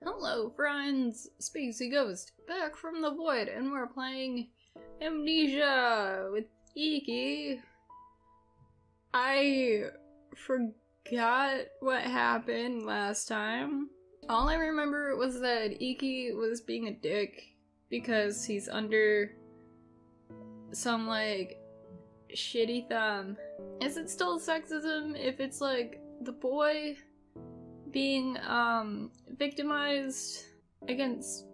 Hello friends, Spacey Ghost, back from the void, and we're playing Amnesia with Ikki. I forgot what happened last time. All I remember was that Ikki was being a dick because he's under some, like, shitty thumb. Is it still sexism if it's, like, the boy being, victimized against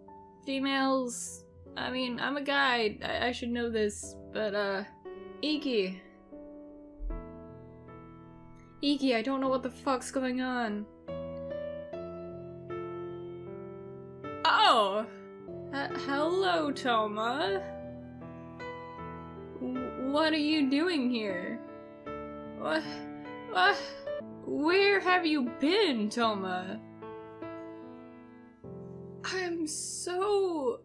females? I mean, I'm a guy, I should know this, but, Ikki, I don't know what the fuck's going on. Oh! Hello, Toma. What are you doing here? What? Where have you been, Toma? I'm so...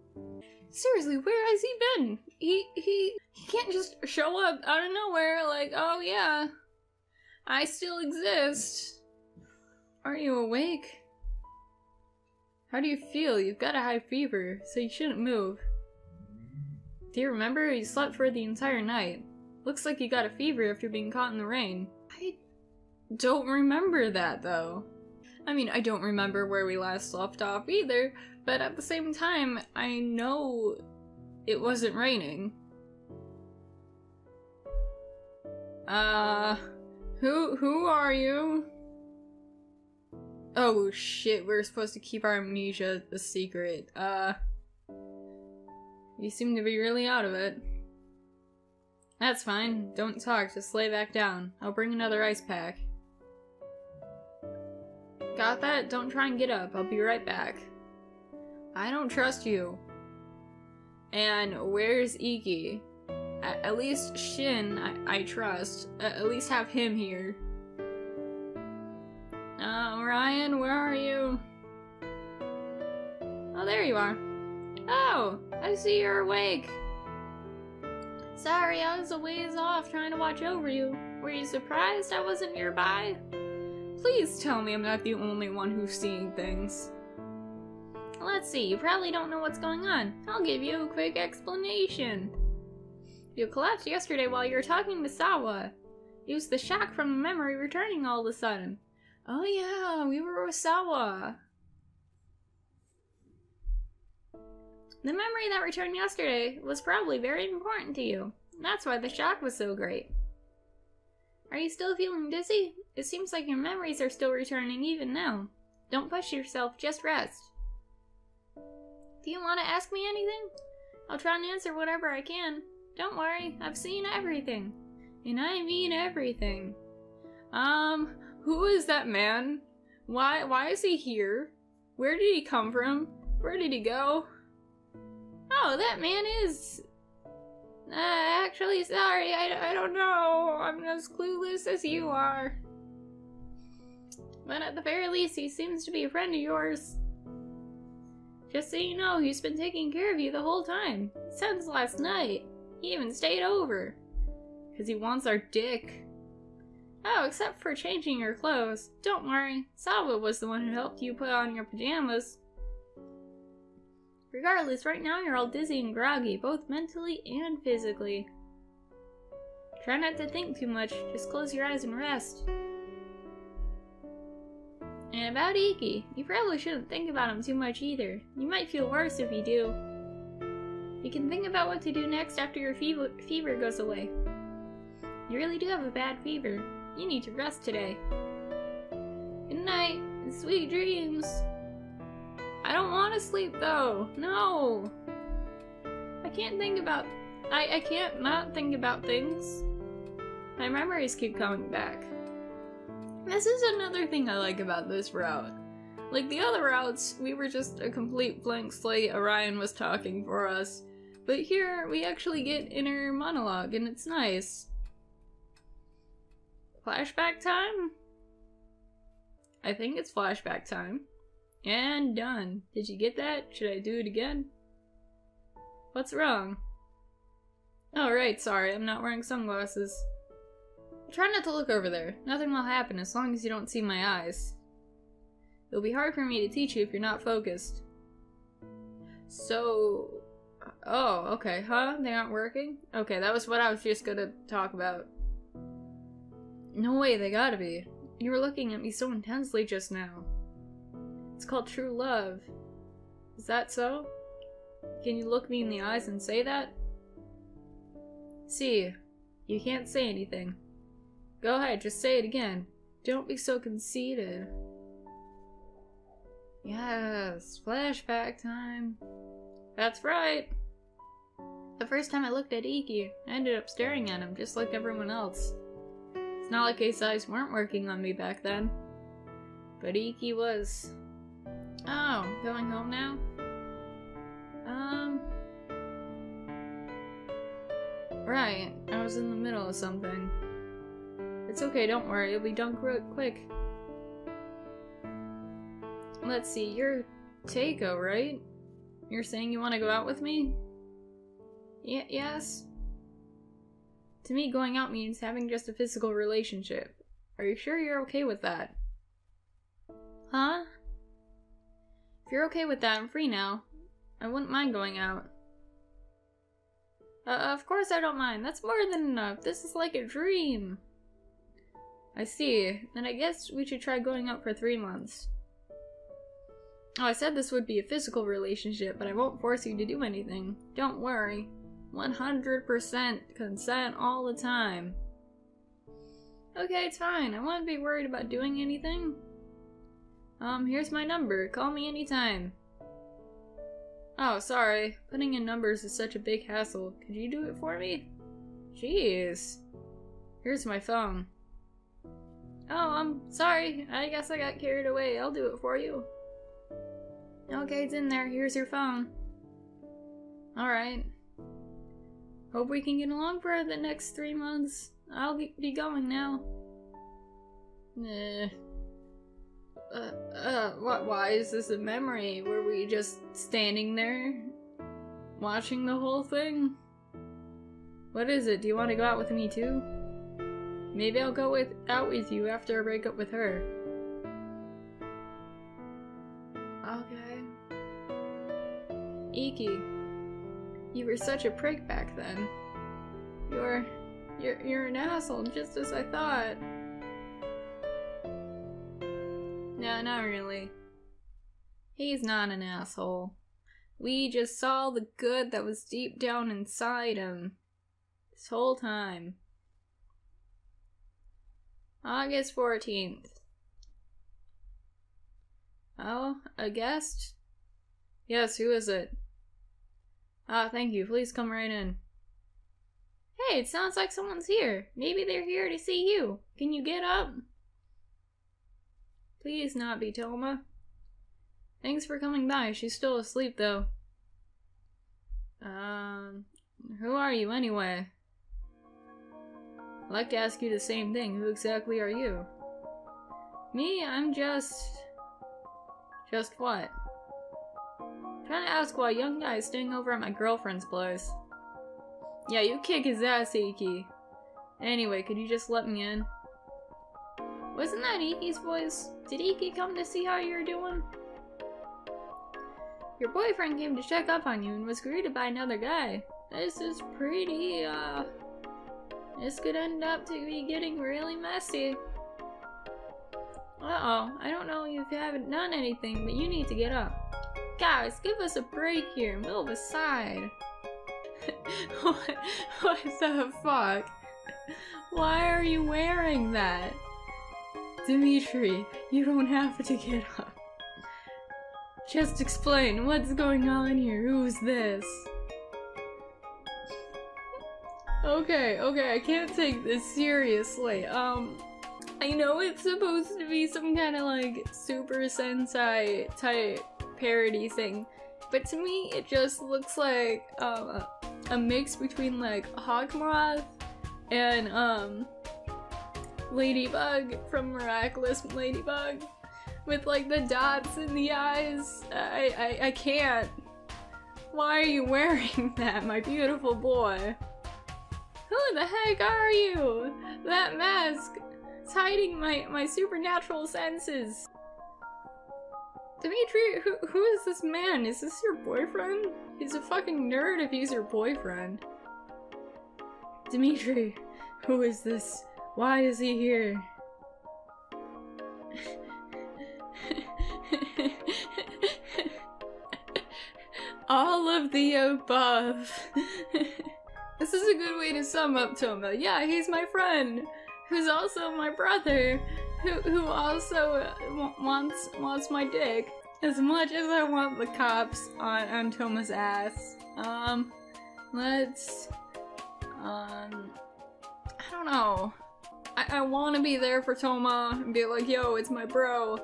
Seriously, where has he been? He can't just show up out of nowhere like, oh yeah, I still exist. Are you awake? How do you feel? You've got a high fever, so you shouldn't move. Do you remember? You slept for the entire night. Looks like you got a fever after being caught in the rain. I don't remember that, though. I mean, I don't remember where we last left off either, but at the same time, I know it wasn't raining. Who are you? Oh shit, we're supposed to keep our amnesia a secret. You seem to be really out of it. That's fine, don't talk, just lay back down. I'll bring another ice pack. Got that? Don't try and get up, I'll be right back. I don't trust you. And where's Ikki? At least Shin, I trust. At least have him here. Ryan, where are you? Oh, there you are. Oh, I see you're awake. Sorry, I was a ways off trying to watch over you. Were you surprised I wasn't nearby? Please tell me I'm not the only one who's seeing things. Let's see, you probably don't know what's going on. I'll give you a quick explanation. You collapsed yesterday while you were talking to Sawa. It was the shock from the memory returning all of a sudden. Oh yeah, we were with Sawa. The memory that returned yesterday was probably very important to you. That's why the shock was so great. Are you still feeling dizzy? It seems like your memories are still returning even now. Don't push yourself, just rest. Do you want to ask me anything? I'll try and answer whatever I can. Don't worry, I've seen everything. And I mean everything. Who is that man? Why is he here? Where did he come from? Where did he go? Oh, that man is... actually, sorry, I don't know. I'm as clueless as you are. But at the very least, he seems to be a friend of yours. Just so you know, he's been taking care of you the whole time. Since last night. He even stayed over. Because he wants our dick. Oh, except for changing your clothes. Don't worry, Sawa was the one who helped you put on your pajamas. Regardless, right now you're all dizzy and groggy, both mentally and physically. Try not to think too much, just close your eyes and rest. And about Ikki, you probably shouldn't think about him too much either. You might feel worse if you do. You can think about what to do next after your fever goes away. You really do have a bad fever. You need to rest today. Good night, and sweet dreams. I don't want to sleep though. No. I can't think about... I can't not think about things. My memories keep coming back. This is another thing I like about this route. Like the other routes, we were just a complete blank slate. Orion was talking for us. But here, we actually get inner monologue, and it's nice. Flashback time? I think it's flashback time. And done. Did you get that? Should I do it again? What's wrong? Oh right, sorry, I'm not wearing sunglasses. Try not to look over there. Nothing will happen as long as you don't see my eyes. It'll be hard for me to teach you if you're not focused. So... Oh, okay, huh? They aren't working? Okay, that was what I was just gonna talk about. No way, they gotta be. You were looking at me so intensely just now. It's called true love. Is that so? Can you look me in the eyes and say that? See, you can't say anything. Go ahead, just say it again. Don't be so conceited. Yes, flashback time. That's right. The first time I looked at Ikki, I ended up staring at him just like everyone else. It's not like his eyes weren't working on me back then. But Ikki was. Oh, going home now? Right, I was in the middle of something. It's okay, don't worry, it'll be done quick. Let's see, you're Takeo, right? You're saying you want to go out with me? Yes? To me, going out means having just a physical relationship. Are you sure you're okay with that? Huh? If you're okay with that, I'm free now. I wouldn't mind going out. Of course I don't mind. That's more than enough. This is like a dream. I see. Then I guess we should try going out for 3 months. Oh, I said this would be a physical relationship, but I won't force you to do anything. Don't worry. 100% consent all the time. Okay, it's fine. I won't be worried about doing anything. Here's my number. Call me anytime. Oh, sorry. Putting in numbers is such a big hassle. Could you do it for me? Jeez. Here's my phone. Oh, I'm sorry. I guess I got carried away. I'll do it for you. Okay, it's in there. Here's your phone. Alright. Hope we can get along for the next 3 months. I'll be going now. Why is this a memory? Were we just standing there? Watching the whole thing? What is it? Do you want to go out with me too? Maybe I'll go out with you after I break up with her. Okay. Ikki, you were such a prick back then. You're an asshole, just as I thought. No, not really. He's not an asshole. We just saw the good that was deep down inside him. This whole time. August 14th. Oh, a guest? Yes, who is it? Ah, thank you. Please come right in. Hey, it sounds like someone's here. Maybe they're here to see you. Can you get up? Please not be Toma. Thanks for coming by. She's still asleep, though. Who are you anyway? I'd like to ask you the same thing. Who exactly are you? Me? I'm just... Just what? Trying to ask why a young guy is staying over at my girlfriend's place. Yeah, you kick his ass, Ikki. Anyway, could you just let me in? Wasn't that Ikki's voice? Did Ikki come to see how you're doing? Your boyfriend came to check up on you and was greeted by another guy. This is pretty, this could end up to be getting really messy. Uh-oh, I don't know if you haven't done anything, but you need to get up. Guys, give us a break here, move aside. What the fuck? Why are you wearing that? Dimitri, you don't have to get up. Just explain, what's going on here? Who's this? Okay, I can't take this seriously. I know it's supposed to be some kind of like Super Sentai type parody thing, but to me it just looks like a mix between like Hawkmoth and Ladybug from Miraculous Ladybug with like the dots in the eyes. I can't. Why are you wearing that, my beautiful boy? Who the heck are you? That mask is hiding my supernatural senses. Dimitri, who is this man? Is this your boyfriend? He's a fucking nerd if he's your boyfriend. Dimitri, who is this? Why is he here? All of the above. This is a good way to sum up Toma. Yeah, he's my friend, who's also my brother, who also wants my dick as much as I want the cops on Toma's ass. I don't know. I want to be there for Toma and be like, yo, it's my bro.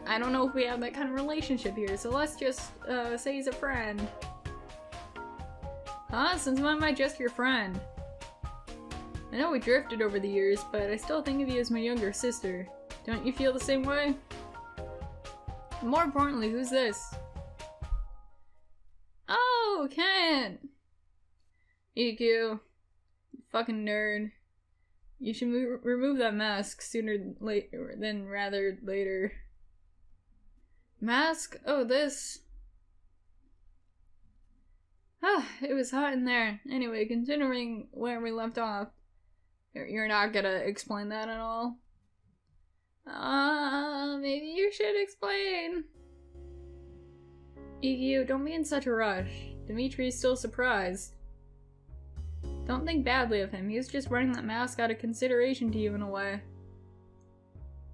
I don't know if we have that kind of relationship here, so let's just say he's a friend. Huh? Since when am I just your friend? I know we drifted over the years, but I still think of you as my younger sister. Don't you feel the same way? And more importantly, who's this? Oh, Ken! Ikki, fucking nerd. You should remove that mask sooner than rather later. Mask? Oh, this. Ah, it was hot in there. Anyway, continuing where we left off. You're not gonna explain that at all? Maybe you should explain. Ikki, don't be in such a rush. Dimitri's still surprised. Don't think badly of him. He was just wearing that mask out of consideration to you in a way.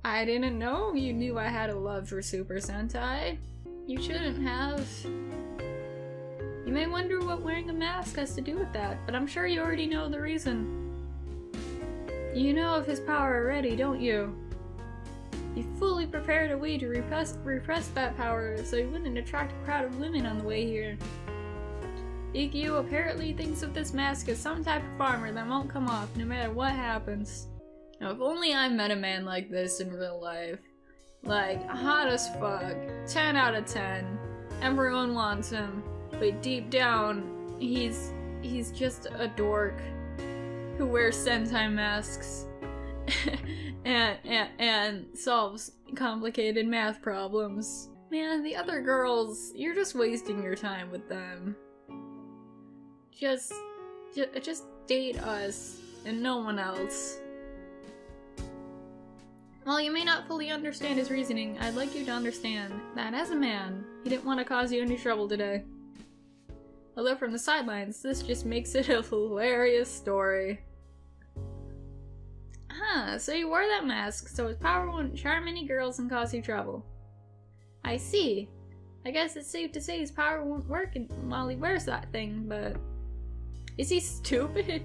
I didn't know you knew I had a love for Super Sentai. You shouldn't have. You may wonder what wearing a mask has to do with that, but I'm sure you already know the reason. You know of his power already, don't you? You fully prepared a way to repress that power so you wouldn't attract a crowd of women on the way here. Ikki apparently thinks of this mask as some type of armor that won't come off no matter what happens. Now if only I met a man like this in real life. Like, hot as fuck, 10 out of 10, everyone wants him, but deep down, he's just a dork who wears Sentai masks and solves complicated math problems. Man, the other girls, you're just wasting your time with them. Just date us and no one else. While you may not fully understand his reasoning, I'd like you to understand that as a man, he didn't want to cause you any trouble today. Although from the sidelines, this just makes it a hilarious story. Huh, so you wore that mask so his power wouldn't charm any girls and cause you trouble. I see. I guess it's safe to say his power won't work while he wears that thing, but... Is he stupid?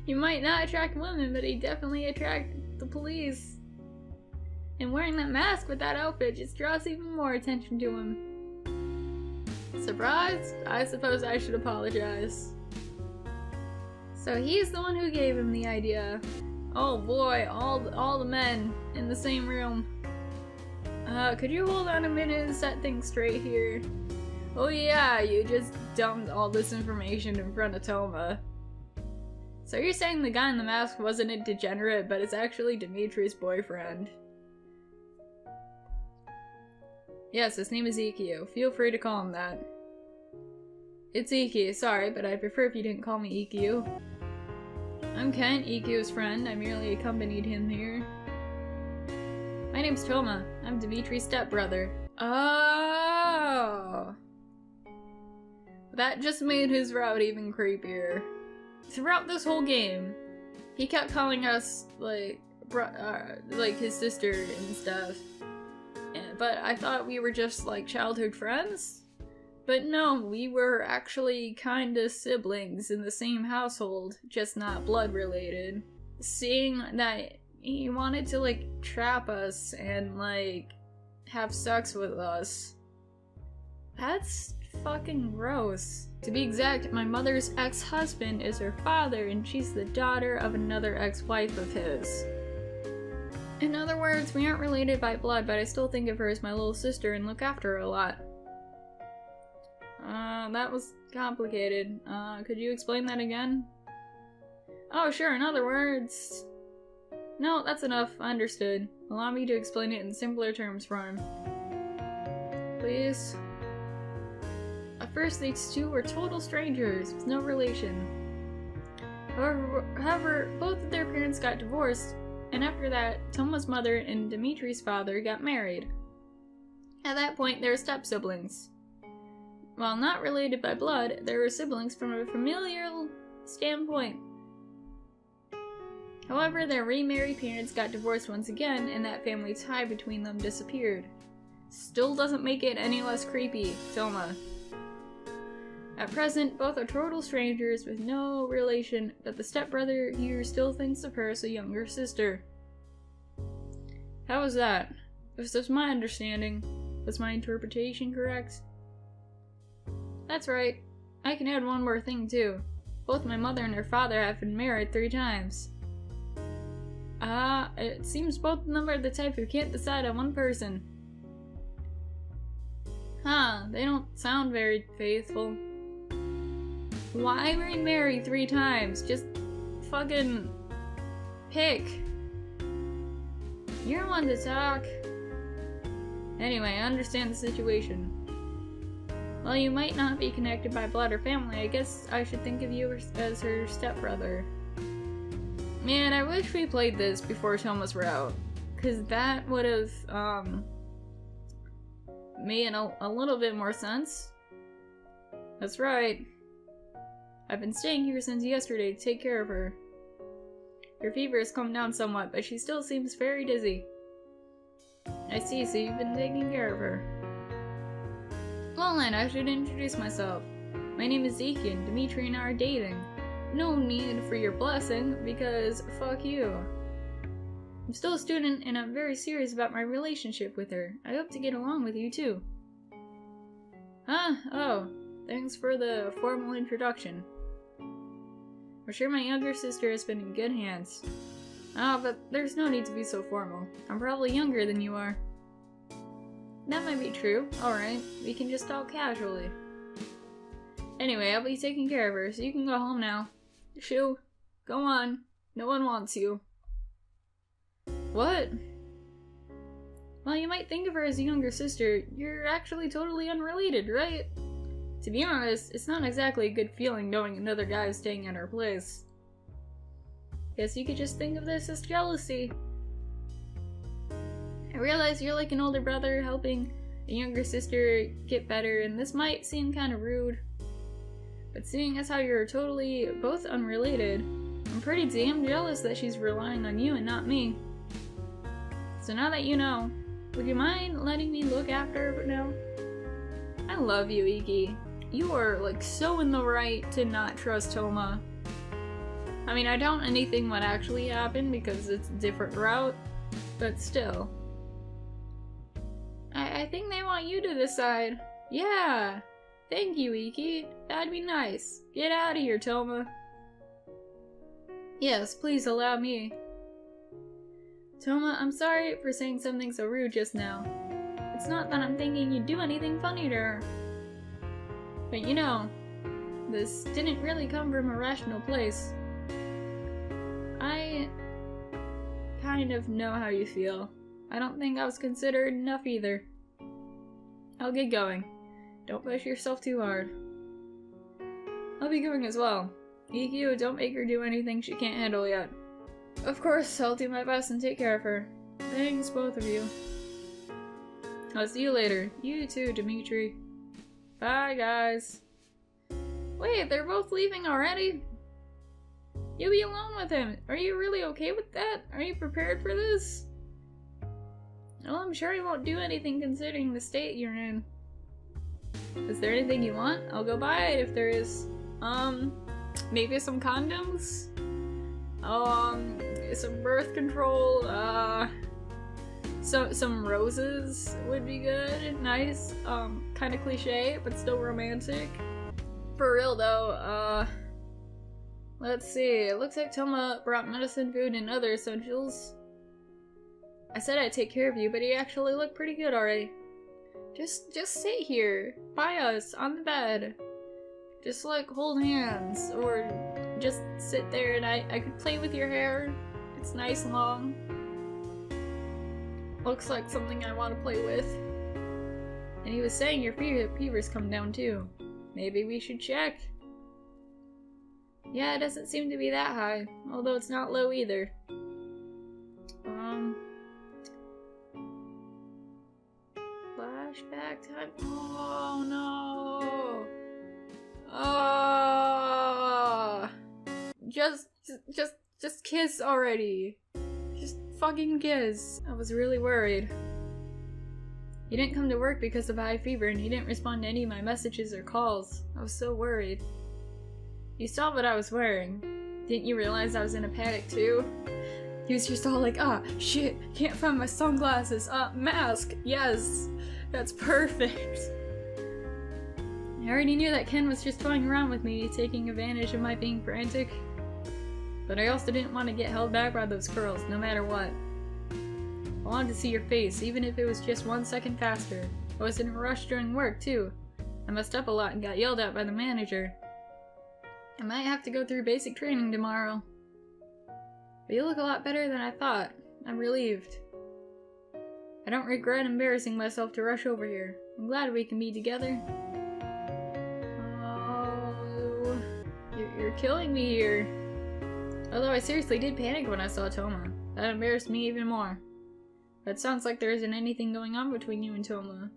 He might not attract women, but he definitely attract the police. And wearing that mask with that outfit just draws even more attention to him. Surprised? I suppose I should apologize. So he's the one who gave him the idea. Oh boy, all the men in the same room. Could you hold on a minute and set things straight here? Oh yeah, you just dumped all this information in front of Toma. So you're saying the guy in the mask wasn't a degenerate, but it's actually Dimitri's boyfriend. Yes, his name is Ikki. Feel free to call him that. It's Ikki, sorry, but I'd prefer if you didn't call me Ikki. I'm Ken, Ikki's friend. I merely accompanied him here. My name's Toma. I'm Dimitri's stepbrother. Oh! That just made his route even creepier. Throughout this whole game, he kept calling us, like his sister and stuff. But I thought we were just, like, childhood friends? But no, we were actually kinda siblings in the same household, just not blood related. Seeing that he wanted to, like, trap us and, like, have sex with us. That's fucking gross. To be exact, my mother's ex-husband is her father, and she's the daughter of another ex-wife of his. In other words, we aren't related by blood, but I still think of her as my little sister and look after her a lot. That was complicated. Could you explain that again? Oh, sure, in other words... No, that's enough. I understood. Allow me to explain it in simpler terms for him. Please? At first, these two were total strangers, with no relation. However, both of their parents got divorced, and after that, Toma's mother and Dimitri's father got married. At that point, they were step-siblings. While not related by blood, they were siblings from a familial standpoint. However, their remarried parents got divorced once again, and that family tie between them disappeared. Still doesn't make it any less creepy, Toma. At present, both are total strangers with no relation, but the stepbrother here still thinks of her as a younger sister. How was that? If this was my understanding, was my interpretation correct? That's right. I can add one more thing too. Both my mother and her father have been married 3 times. It seems both of them are the type who can't decide on one person. Huh, they don't sound very faithful. Why remarry 3 times? Just fucking pick. You're one to talk. Anyway, I understand the situation. While you might not be connected by blood or family, I guess I should think of you as her stepbrother. Man, I wish we played this before Tomas were out, cause that would have made a little bit more sense. That's right. I've been staying here since yesterday to take care of her. Her fever has calmed down somewhat, but she still seems very dizzy. I see, so you've been taking care of her. Well then, I should introduce myself. My name is Ikki, and Dimitri and I are dating. No need for your blessing, because fuck you. I'm still a student, and I'm very serious about my relationship with her. I hope to get along with you too. Oh, thanks for the formal introduction. I'm sure my younger sister has been in good hands. But there's no need to be so formal. I'm probably younger than you are. That might be true. Alright, we can just talk casually. Anyway, I'll be taking care of her, so you can go home now. Shoo, go on. No one wants you. What? Well, you might think of her as a younger sister. You're actually totally unrelated, right? To be honest, it's not exactly a good feeling knowing another guy is staying at our place. Guess you could just think of this as jealousy. I realize you're like an older brother helping a younger sister get better, and this might seem kind of rude. But seeing as how you're totally both unrelated, I'm pretty damn jealous that she's relying on you and not me. So now that you know, would you mind letting me look after her now? I love you, Ikki. You are like so in the right to not trust Toma. I mean, I doubt anything would actually happen because it's a different route, but still. I think they want you to decide. Yeah! Thank you, Ikki. That'd be nice. Get out of here, Toma. Yes, please allow me. Toma, I'm sorry for saying something so rude just now. It's not that I'm thinking you'd do anything funny to her. But you know, this didn't really come from a rational place. I kind of know how you feel. I don't think I was considered enough either. I'll get going. Don't push yourself too hard. I'll be going as well. Ikki, don't make her do anything she can't handle yet. Of course, I'll do my best and take care of her. Thanks, both of you. I'll see you later. You too, Dimitri. Bye, guys. Wait, they're both leaving already? You'll be alone with him. Are you really okay with that? Are you prepared for this? Well, I'm sure he won't do anything considering the state you're in. Is there anything you want? I'll go buy it if there is. Maybe some condoms? Some birth control, some roses would be good. Nice. Kinda cliche, but still romantic. For real though, let's see. It looks like Toma brought medicine, food, and other essentials. I said I'd take care of you, but he actually looked pretty good already. Just sit here, by us, on the bed. Just like hold hands, or just sit there and I could play with your hair. It's nice and long. Looks like something I want to play with. And he was saying your fever's come down too. Maybe we should check. Yeah, it doesn't seem to be that high, although it's not low either. Flashback time. Oh no! Oh! Just kiss already. Just fucking kiss. I was really worried. You didn't come to work because of high fever, and you didn't respond to any of my messages or calls. I was so worried. You saw what I was wearing. Didn't you realize I was in a panic too? He was just all like, ah, shit, can't find my sunglasses. Mask, yes, that's perfect. I already knew that Ken was just toying around with me, taking advantage of my being frantic. But I also didn't want to get held back by those curls, no matter what. I wanted to see your face, even if it was just 1 second faster. I was in a rush during work, too. I messed up a lot and got yelled at by the manager. I might have to go through basic training tomorrow. But you look a lot better than I thought. I'm relieved. I don't regret embarrassing myself to rush over here. I'm glad we can be together. Oh, you're killing me here. Although I seriously did panic when I saw Toma. That embarrassed me even more. But it sounds like there isn't anything going on between you and Toma.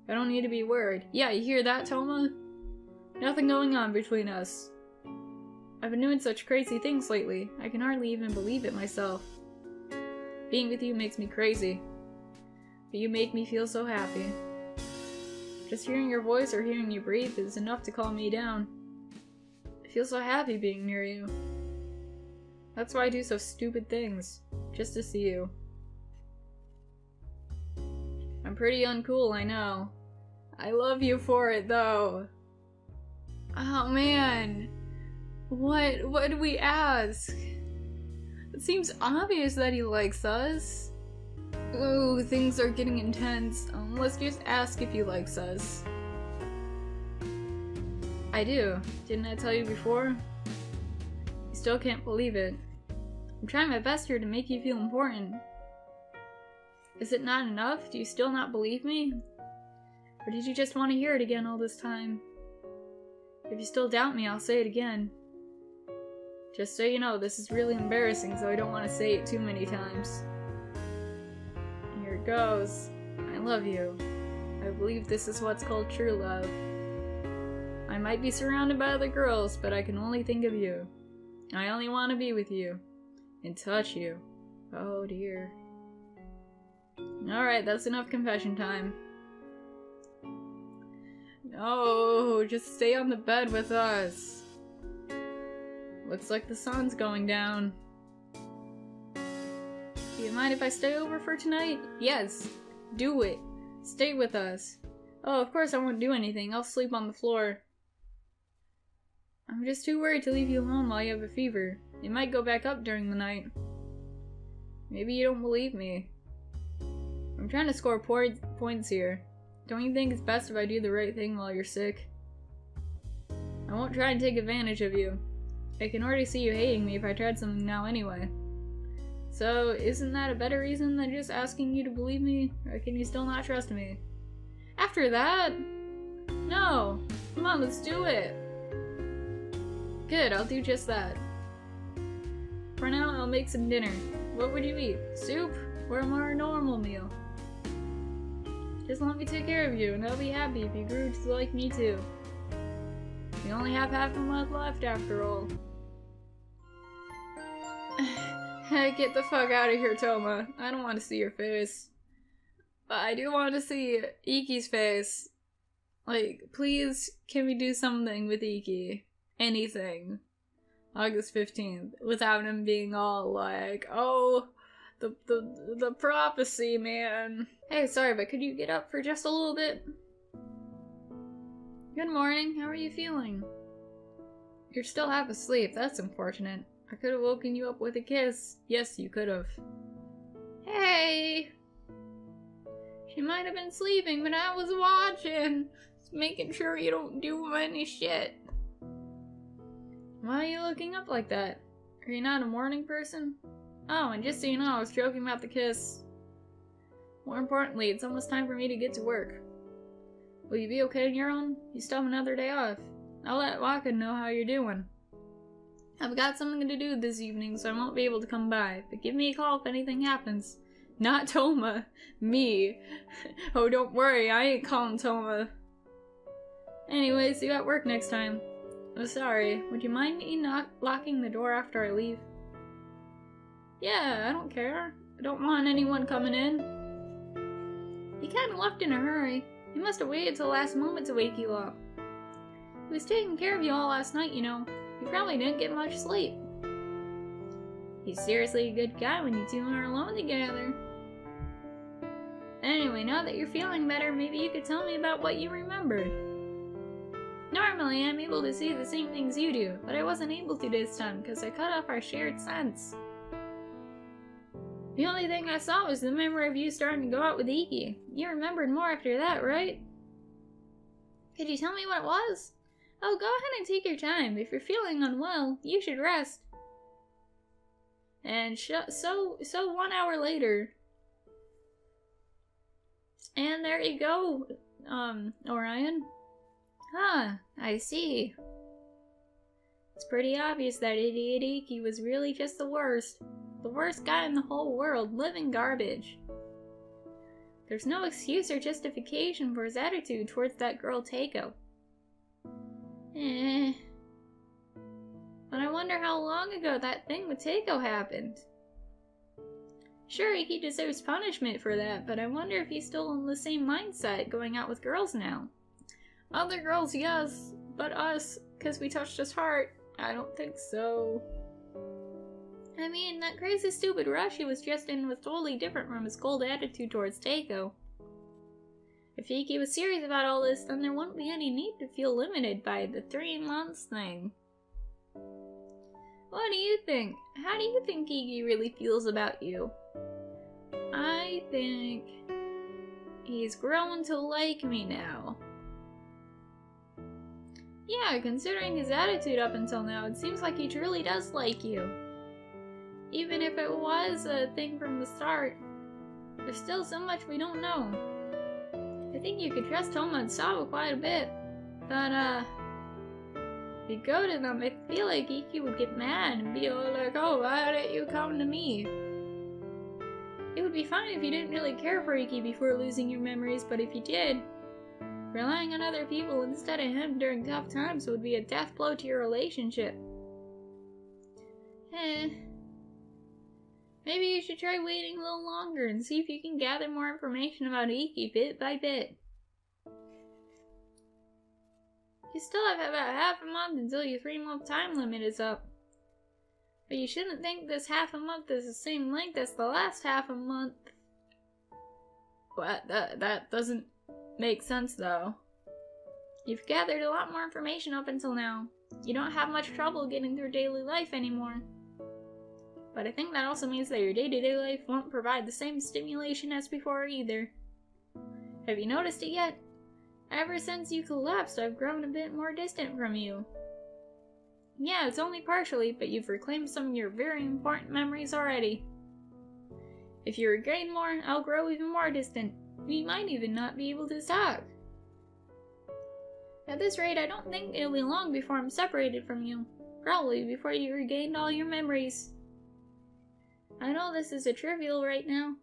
I don't need to be worried. Yeah, you hear that, Toma? Nothing going on between us. I've been doing such crazy things lately. I can hardly even believe it myself. Being with you makes me crazy. But you make me feel so happy. Just hearing your voice or hearing you breathe is enough to calm me down. I feel so happy being near you. That's why I do so stupid things. Just to see you. I'm pretty uncool, I know. I love you for it, though. Oh, man. What do we ask? It seems obvious that he likes us. Oh, things are getting intense. Let's just ask if he likes us. I do. Didn't I tell you before? You still can't believe it. I'm trying my best here to make you feel important. Is it not enough? Do you still not believe me? Or did you just want to hear it again all this time? If you still doubt me, I'll say it again. Just so you know, this is really embarrassing, so I don't want to say it too many times. Here it goes. I love you. I believe this is what's called true love. I might be surrounded by other girls, but I can only think of you. I only want to be with you. And touch you. Oh dear. Alright, that's enough confession time. No, just stay on the bed with us. Looks like the sun's going down. Do you mind if I stay over for tonight? Yes, do it. Stay with us. Oh, of course I won't do anything. I'll sleep on the floor. I'm just too worried to leave you alone while you have a fever. It might go back up during the night. Maybe you don't believe me. I'm trying to score points here. Don't you think it's best if I do the right thing while you're sick? I won't try and take advantage of you. I can already see you hating me if I tried something now anyway. So, isn't that a better reason than just asking you to believe me? Or can you still not trust me? After that? No! Come on, let's do it! Good, I'll do just that. For now, I'll make some dinner. What would you eat? Soup? Or a more normal meal? Just let me take care of you, and I'll be happy if you grew to like me too. We only have half a month left after all. Hey, get the fuck out of here, Toma. I don't want to see your face. But I do want to see Ikki's face. Like, please, can we do something with Ikki? Anything. August 15th. Without him being all like, oh, the prophecy, man. Hey, sorry, but could you get up for just a little bit? Good morning, how are you feeling? You're still half asleep, that's unfortunate. I could have woken you up with a kiss. Yes, you could have. Hey! She might have been sleeping, but I was watching. Just making sure you don't do any shit. Why are you looking up like that? Are you not a morning person? Oh, and just so you know, I was joking about the kiss. More importantly, it's almost time for me to get to work. Will you be okay on your own? You still have another day off. I'll let Waka know how you're doing. I've got something to do this evening, so I won't be able to come by, but give me a call if anything happens. Not Toma. Me. Oh, don't worry, I ain't calling Toma. Anyway, see you at work next time. Oh, sorry. Would you mind me not locking the door after I leave? Yeah, I don't care. I don't want anyone coming in. He kinda left in a hurry. He must have waited till the last moment to wake you up. He was taking care of you all last night, you know. You probably didn't get much sleep. He's seriously a good guy when you two are alone together. Anyway, now that you're feeling better, maybe you could tell me about what you remembered. Normally, I'm able to see the same things you do, but I wasn't able to this time because I cut off our shared sense. The only thing I saw was the memory of you starting to go out with Ikki. You remembered more after that, right? Could you tell me what it was? Oh, go ahead and take your time. If you're feeling unwell, you should rest. And so 1 hour later. And there you go, Orion. Ah, I see. It's pretty obvious that idiot Ikki was really just the worst. The worst guy in the whole world, living garbage. There's no excuse or justification for his attitude towards that girl Takeo. But I wonder how long ago that thing with Takeo happened. Sure, Ikki deserves punishment for that, but I wonder if he's still in the same mindset, going out with girls now. Other girls, yes, but us, because we touched his heart, I don't think so. I mean, that crazy stupid rush he was just in was totally different from his cold attitude towards Takeo. If Ikki was serious about all this, then there wouldn't be any need to feel limited by the 3 months thing. What do you think? How do you think Ikki really feels about you? I think he's grown to like me now. Yeah, considering his attitude up until now, it seems like he truly does like you. Even if it was a thing from the start, there's still so much we don't know. I think you could trust Toma and Saba quite a bit, but if you go to them, I feel like Ikki would get mad and be all like, oh, why didn't you come to me? It would be fine if you didn't really care for Ikki before losing your memories, but if you did, relying on other people instead of him during tough times would be a death blow to your relationship. Maybe you should try waiting a little longer and see if you can gather more information about Ikki bit by bit. You still have about half a month until your 3-month time limit is up. But you shouldn't think this half a month is the same length as the last half a month. What? That doesn't make sense though. You've gathered a lot more information up until now. You don't have much trouble getting through daily life anymore. But I think that also means that your day-to-day life won't provide the same stimulation as before either. Have you noticed it yet? Ever since you collapsed, I've grown a bit more distant from you. Yeah, it's only partially, but you've reclaimed some of your very important memories already. If you regain more, I'll grow even more distant. We might even not be able to talk. At this rate, I don't think it'll be long before I'm separated from you. Probably before you regained all your memories. I know this is a trivial right now,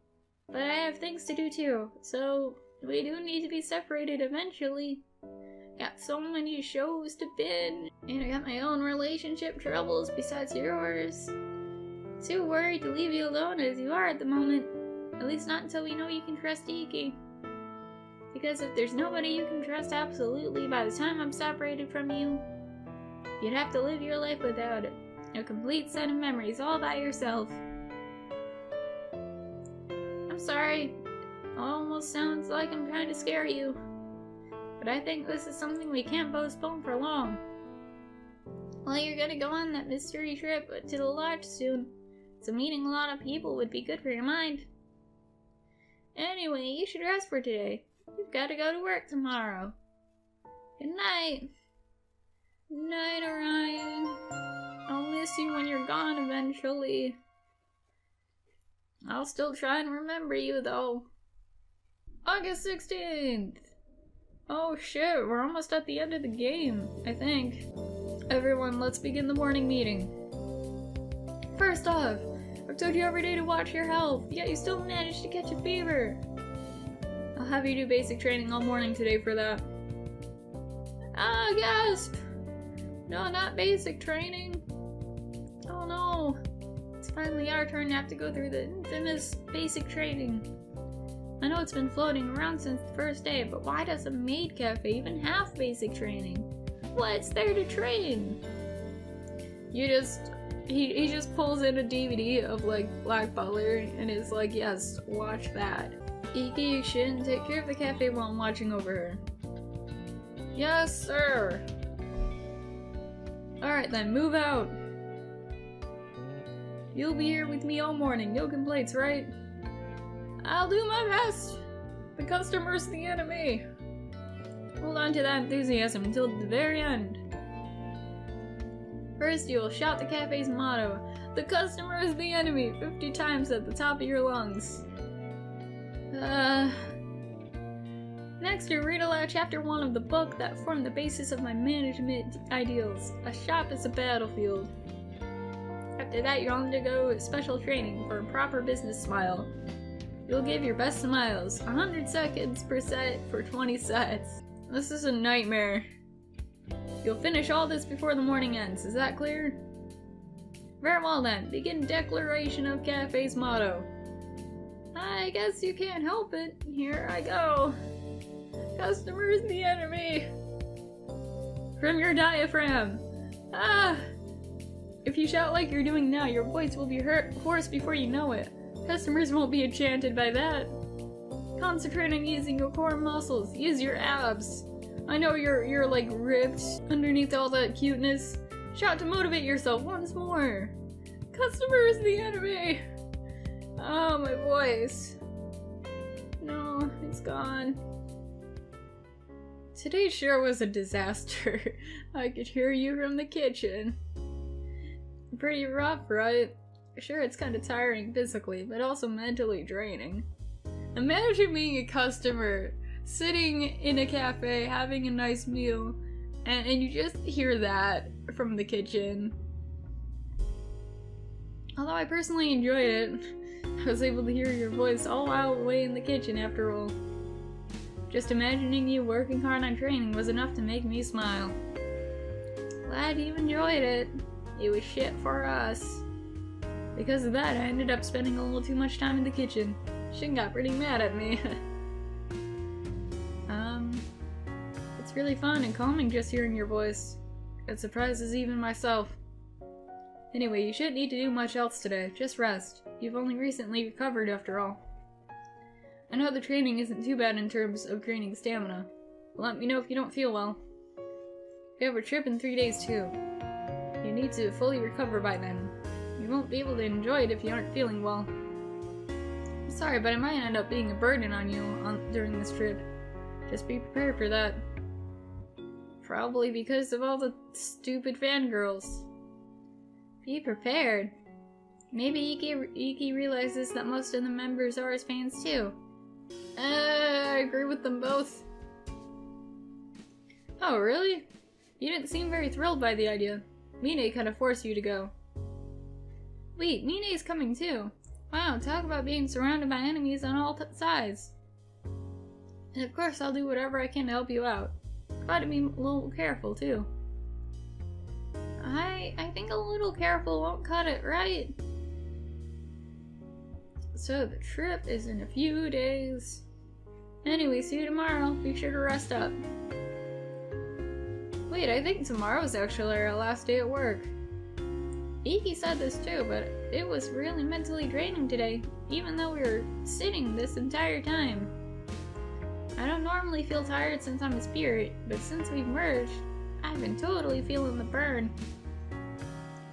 but I have things to do too, so we do need to be separated eventually. Got so many shows to bin, and I got my own relationship troubles besides yours. Too worried to leave you alone as you are at the moment. At least not until we know you can trust Ikki. Because if there's nobody you can trust absolutely by the time I'm separated from you, you'd have to live your life without a complete set of memories all by yourself. I'm sorry. It almost sounds like I'm trying to scare you. But I think this is something we can't postpone for long. Well, you're gonna go on that mystery trip to the lodge soon, so meeting a lot of people would be good for your mind. Anyway, you should rest for today. You've got to go to work tomorrow. Good night. Good night, Orion. I'll miss you when you're gone eventually. I'll still try and remember you, though. August 16th! Oh shit, we're almost at the end of the game, I think. Everyone, let's begin the morning meeting. First off, I've told you every day to watch your health, yet you still managed to catch a fever. I'll have you do basic training all morning today for that. Ah, gasp! No, not basic training. Oh no. It's finally our turn to have to go through the infamous basic training. I know it's been floating around since the first day, but why does a maid cafe even have basic training? What's there to train? He just pulls in a DVD of like Black Butler and is like, yes, watch that. Ikki, you shouldn't take care of the cafe while I'm watching over her. Yes, sir. Alright then, move out. You'll be here with me all morning, no complaints, right? I'll do my best! The customer's the enemy! Hold on to that enthusiasm until the very end. First, you'll shout the cafe's motto, "The customer is the enemy," 50 times at the top of your lungs. Next, you read aloud chapter 1 of the book that formed the basis of my management ideals. A shop is a battlefield. After that, you'll undergo special training for a proper business smile. You'll give your best smiles, 100 seconds per set for 20 sets. This is a nightmare. You'll finish all this before the morning ends, is that clear? Very well then, begin declaration of cafe's motto. I guess you can't help it. Here I go. Customer is the enemy. From your diaphragm. Ah! If you shout like you're doing now, your voice will be hoarse before you know it. Customers won't be enchanted by that. Concentrate on using your core muscles. Use your abs. I know you're like ripped underneath all that cuteness. Shout to motivate yourself once more. Customer is the enemy. Oh, my voice. No, it's gone. Today sure was a disaster. I could hear you from the kitchen. Pretty rough, right? Sure, it's kind of tiring physically, but also mentally draining. Imagine being a customer, sitting in a cafe, having a nice meal, and you just hear that from the kitchen. Although I personally enjoyed it, I was able to hear your voice all out way in the kitchen after all. Just imagining you working hard on training was enough to make me smile. Glad you enjoyed it. It was shit for us. Because of that, I ended up spending a little too much time in the kitchen. Shin got pretty mad at me. It's really fun and calming just hearing your voice. It surprises even myself. Anyway, you shouldn't need to do much else today. Just rest. You've only recently recovered after all. I know the training isn't too bad in terms of draining stamina. Let me know if you don't feel well. We have a trip in 3 days too. You need to fully recover by then. You won't be able to enjoy it if you aren't feeling well. I'm sorry, but I might end up being a burden on you during this trip. Just be prepared for that. Probably because of all the stupid fangirls. Be prepared. Maybe Ikki realizes that most of the members are his fans too. I agree with them both. Oh, really? You didn't seem very thrilled by the idea. Mine kind of forced you to go. Wait, Mine's coming too. Wow, talk about being surrounded by enemies on all sides. And of course I'll do whatever I can to help you out. Try to be a little careful too. I think a little careful won't cut it, right? So the trip is in a few days. Anyway, see you tomorrow. Be sure to rest up. Wait, I think tomorrow's actually our last day at work. Ikki said this too, but it was really mentally draining today, even though we were sitting this entire time. I don't normally feel tired since I'm a spirit, but since we've merged, I've been totally feeling the burn.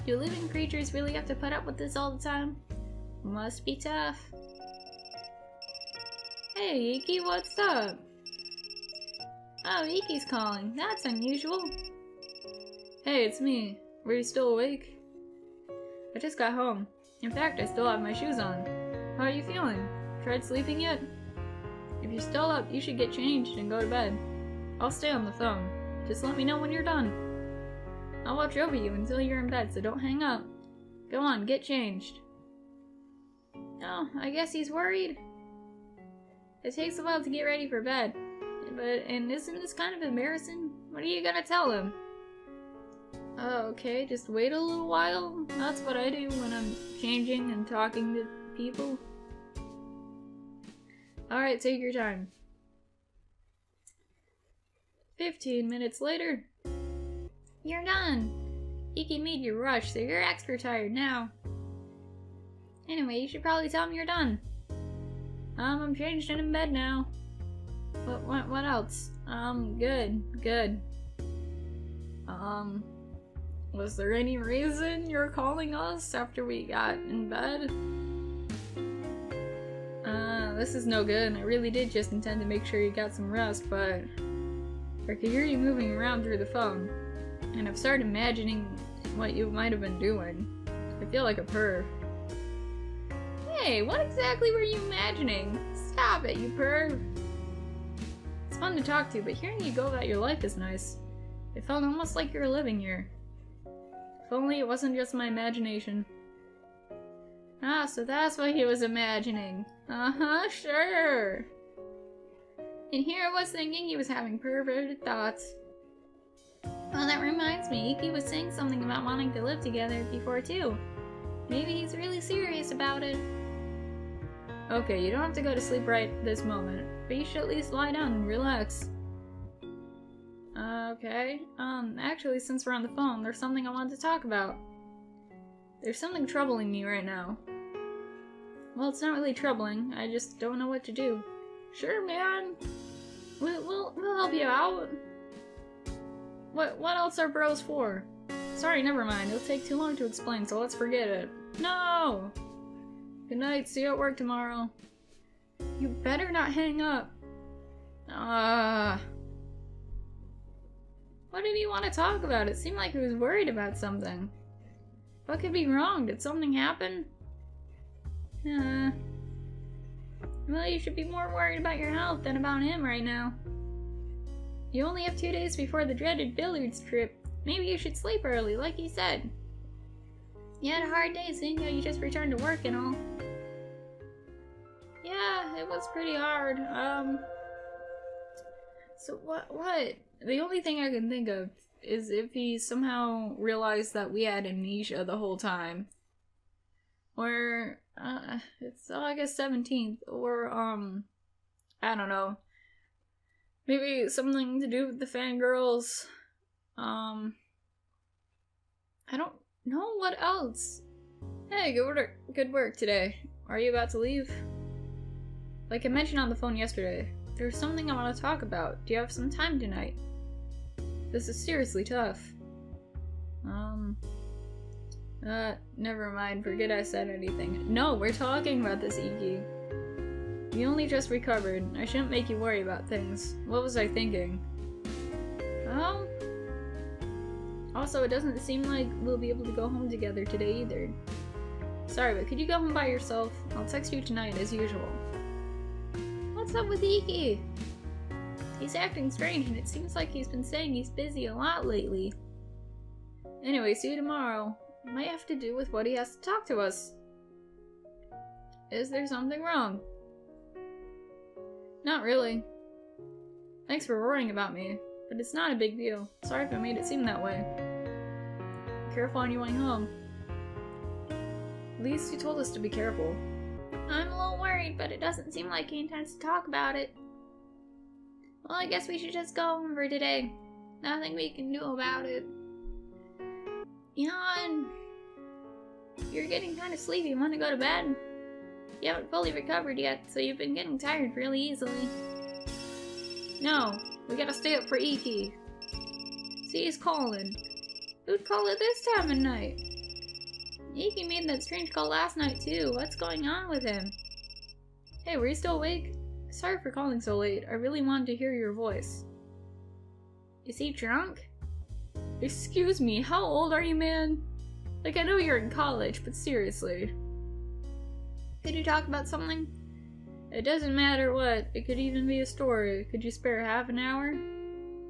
Do living creatures really have to put up with this all the time? Must be tough. Hey, Ikki, what's up? Oh, Ikki's calling. That's unusual. Hey, it's me. Were you still awake? I just got home. In fact, I still have my shoes on. How are you feeling? Tried sleeping yet? If you're still up, you should get changed and go to bed. I'll stay on the phone. Just let me know when you're done. I'll watch over you until you're in bed, so don't hang up. Go on, get changed. Oh, I guess he's worried. It takes a while to get ready for bed. And isn't this kind of embarrassing? What are you gonna tell him? Oh, okay, just wait a little while. That's what I do when I'm changing and talking to people. Alright, take your time. 15 minutes later. You're done! Ikki made you rush, so you're extra tired now. Anyway, you should probably tell him you're done. I'm changed and in bed now. What else? Good. Was there any reason you're calling us after we got in bed? This is no good. I really did just intend to make sure you got some rest, but I could hear you moving around through the phone, and I've started imagining what you might have been doing. I feel like a perv. Hey, what exactly were you imagining? Stop it, you perv! It's fun to talk to, but hearing you go about your life is nice. It felt almost like you were living here. If only it wasn't just my imagination. Ah, so that's what he was imagining. Uh-huh, sure. And here I was thinking he was having perverted thoughts. Well, that reminds me, Ikki was saying something about wanting to live together before too. Maybe he's really serious about it. Okay, you don't have to go to sleep right this moment, but you should at least lie down and relax. Okay, actually, since we're on the phone, there's something I wanted to talk about. There's something troubling me right now. Well, it's not really troubling, I just don't know what to do. Sure, man! We'll help you out. What else are bros for? Sorry, never mind, it'll take too long to explain, so let's forget it. No! Good night, see you at work tomorrow. You better not hang up. What did he want to talk about? It seemed like he was worried about something. What could be wrong? Did something happen? Well, you should be more worried about your health than about him right now. You only have 2 days before the dreaded billiards trip. Maybe you should sleep early, like he said. You had a hard day seeing how you just returned to work and all. Yeah, it was pretty hard. So what? The only thing I can think of is if he somehow realized that we had amnesia the whole time. Or, it's August 17th, or, I don't know. Maybe something to do with the fangirls. I don't know what else. Hey, good work today. Are you about to leave? Like I mentioned on the phone yesterday, there's something I want to talk about. Do you have some time tonight? This is seriously tough. Never mind, forget I said anything. No, we're talking about this, Ikki. You only just recovered. I shouldn't make you worry about things. What was I thinking? Also, it doesn't seem like we'll be able to go home together today either. Sorry, but could you go home by yourself? I'll text you tonight as usual. What's up with Ikki? He's acting strange and it seems like he's been saying he's busy a lot lately. Anyway, see you tomorrow. Might have to do with what he has to talk to us. Is there something wrong? Not really. Thanks for worrying about me, but it's not a big deal. Sorry if I made it seem that way. Careful on your way home. At least you told us to be careful. I'm a little worried, but it doesn't seem like he intends to talk about it. Well, I guess we should just go home for today. Nothing we can do about it. Yawn! You're getting kind of sleepy. Want to go to bed? You haven't fully recovered yet, so you've been getting tired really easily. No, we gotta stay up for Ikki. See, he's calling. Who'd call it this time of night? Ikki made that strange call last night too. What's going on with him? Hey, were you still awake? Sorry for calling so late. I really wanted to hear your voice. Is he drunk? Excuse me, how old are you, man? Like, I know you're in college, but seriously. Could you talk about something? It doesn't matter what. It could even be a story. Could you spare half an hour?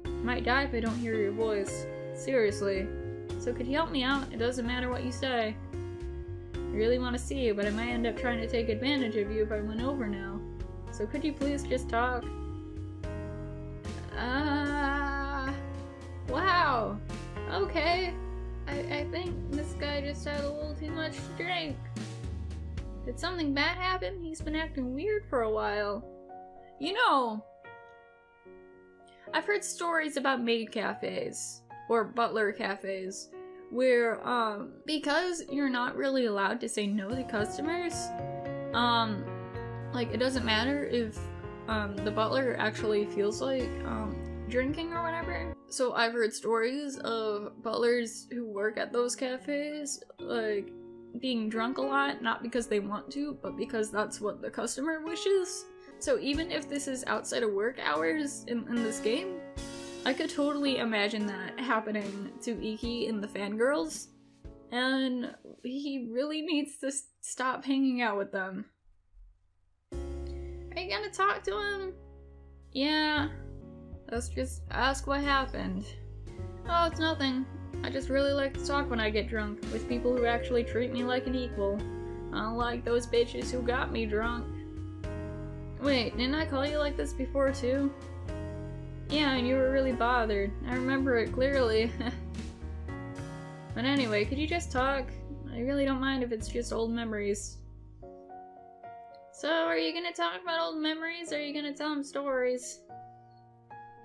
I might die if I don't hear your voice. Seriously. So could you help me out? It doesn't matter what you say. I really want to see you, but I might end up trying to take advantage of you if I went over now. So could you please just talk? Wow. Okay. I think this guy just had a little too much to drink. Did something bad happen? He's been acting weird for a while. You know, I've heard stories about maid cafes, or butler cafes, where, because you're not really allowed to say no to customers, like, it doesn't matter if, the butler actually feels like, drinking or whatever. So I've heard stories of butlers who work at those cafes, like, being drunk a lot, not because they want to, but because that's what the customer wishes. So even if this is outside of work hours in this game, I could totally imagine that happening to Ikki in the Fangirls, and he really needs to stop hanging out with them. Are you gonna talk to him? Yeah. Let's just ask what happened. Oh, it's nothing. I just really like to talk when I get drunk, with people who actually treat me like an equal. Unlike those bitches who got me drunk. Wait, didn't I call you like this before too? Yeah, and you were really bothered. I remember it clearly. But anyway, could you just talk? I really don't mind if it's just old memories. So, are you gonna talk about old memories, or are you gonna tell him stories?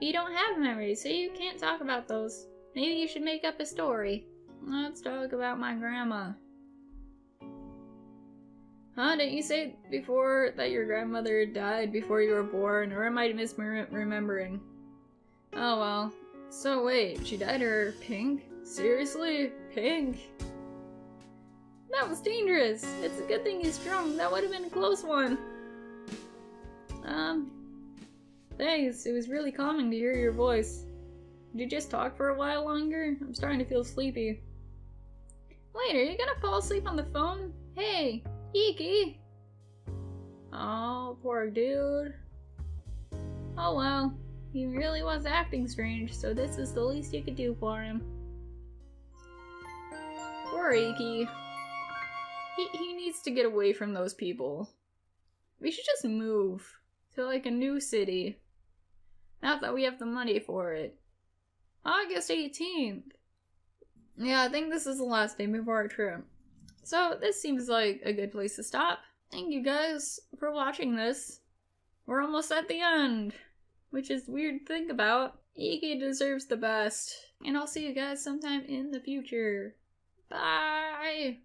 You don't have memories, so you can't talk about those. Maybe you should make up a story. Let's talk about my grandma. Huh, didn't you say before that your grandmother died before you were born, or am I misremembering? Oh well. So wait, she dyed her pink? Seriously? Pink? That was dangerous! It's a good thing he's drunk, that would have been a close one. Thanks, it was really calming to hear your voice. Did you just talk for a while longer? I'm starting to feel sleepy. Wait, are you gonna fall asleep on the phone? Hey, Ikki! Oh, poor dude. Oh well, he really was acting strange, so this is the least you could do for him. Poor Ikki. He needs to get away from those people. We should just move to like a new city. Not that we have the money for it. August 18th. Yeah, I think this is the last day before our trip. So this seems like a good place to stop. Thank you guys for watching this. We're almost at the end, which is weird to think about. Ikki deserves the best. And I'll see you guys sometime in the future. Bye!